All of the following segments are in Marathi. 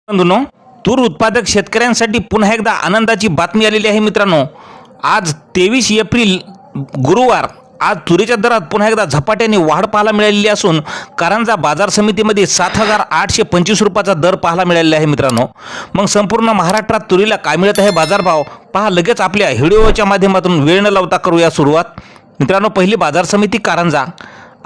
बंधूंनो, तूर उत्पादक शेतकऱ्यांसाठी पुन्हा एकदा आनंदाची बातमी आलेली आहे मित्रांनो। आज 23 एप्रिल गुरुवार आज तुरीच्या दरात पुन्हा एकदा झपाट्याने वाढ पाहायला मिळालेली असून कारंजा बाजार समितीमध्ये 7,825 रुपयाचा दर पाहायला मिळालेला आहे मित्रांनो। मग संपूर्ण महाराष्ट्रात तुरीला काय मिळत आहे बाजारभाव पहा लगेच आपल्या व्हिडिओच्या माध्यमातून वेळ न लावता करूया सुरुवात। मित्रांनो, पहिली बाजार समिती कारंजा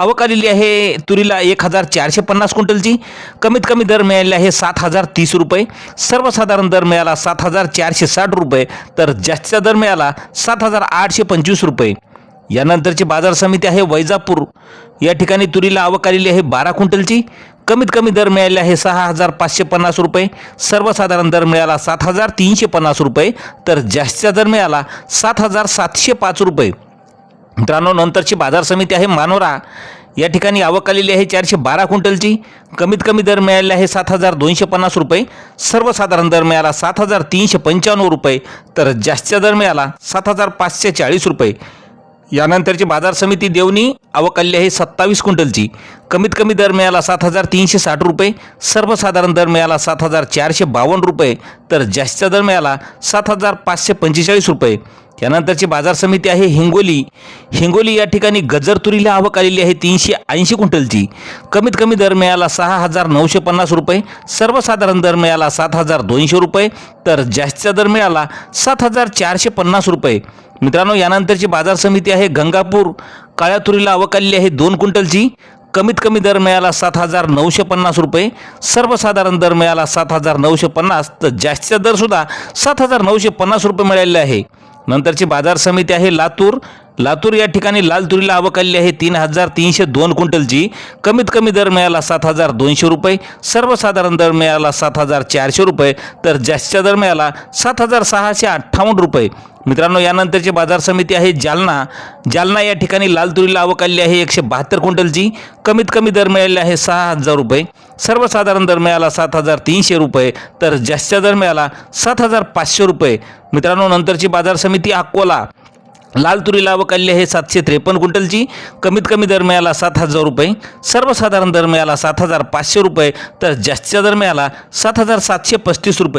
आवक आलेली आहे तुरीला 1,450 क्विंटलची। कमीत कमी दर मिळालेला आहे 7,030 रुपये, सर्वसाधारण दर मिळाला 7,460 रुपये, तर जास्तीचा दर मिळाला 7,825 रुपये। यानंतरची बाजार समिती आहे वैजापूर। या ठिकाणी तुरीला आवक आलेली आहे 12 क्विंटलची। कमीत कमी दर मिळाले आहे 6,550 रुपये, सर्वसाधारण दर मिळाला 7,350 रुपये, तर जास्तीचा दर मिळाला 7,705 रुपये। मित्रांनो, नंतरची बाजार समिती आहे मानोरा। या ठिकाणी आवक आलेली आहे 412 क्विंटलची। कमीत कमी दर मिळालेला आहे 7,250 रुपये, सर्वसाधारण दर मिळाला 7,395 रुपये, तर जास्तीचा दर मिळाला 7,540 रुपये। यानंतरची बाजार समिती देवणी आवक आलेली आहे 27 क्विंटलची। कमीत कमी दर मिळाला 7,360 रुपये, सर्वसाधारण दर मिळाला 7,452 रुपये, तर जास्तीचा दर मिळाला 7,545 रुपये। यानंतरची बाजार समिती आहे हिंगोली। या ठिकाणी गजर तुरीला आवक आलेली आहे 380 क्विंटलची। कमीत कमी दर मिळाला 6,950 रुपये, सर्वसाधारण दर मिळाला 7,200 रुपये, तर जास्तीचा दर मिळाला 7,450 रुपये। मित्रांनो, यानंतरची बाजार समिती आहे गंगापूर। काळ्या तुरीला आवक आलेली आहे 2 क्विंटलची। कमीत कमी दर मिळाला 7,950 रुपये, सर्वसाधारण दर मिळाला 7,950, तर जास्तीचा दर सुद्धा 7,950 रुपये मिळालेला आहे। नंतरची बाजार समिती आहे लातूर। या ठिकाणी लाल तुरीला आवक आलेली आहे 3,302 क्विंटलची। कमीत कमी दर मिळाला 7,200 रुपये, सर्वसाधारण दर मिळाला 7,400 रुपये, तर जास्तीचा दर मिळाला 7,658 रुपये। मित्रांनो, यानंतरची बाजार समिती आहे जालना। या ठिकाणी लाल तुरीला आवक आलेली आहे 172 क्विंटलची। कमीत कमी दर मिळालेला आहे 6,000 रुपये, सर्वसाधारण दर मिळाला 7,300 रुपये, तर जास्तीचा दर मिळाला 7,500 रुपये। मित्रांनो, नंतरची बाजार समिती अकोला। लाल तुरीला आवक आलेली आहे 753 क्विंटलची। कमीत कमी दर मिळाला 7,000 रुपये, सर्वसाधारण दर मिळाला 7,500 रुपये, तर जास्तीचा दर मिळाला 7,735 रुपये।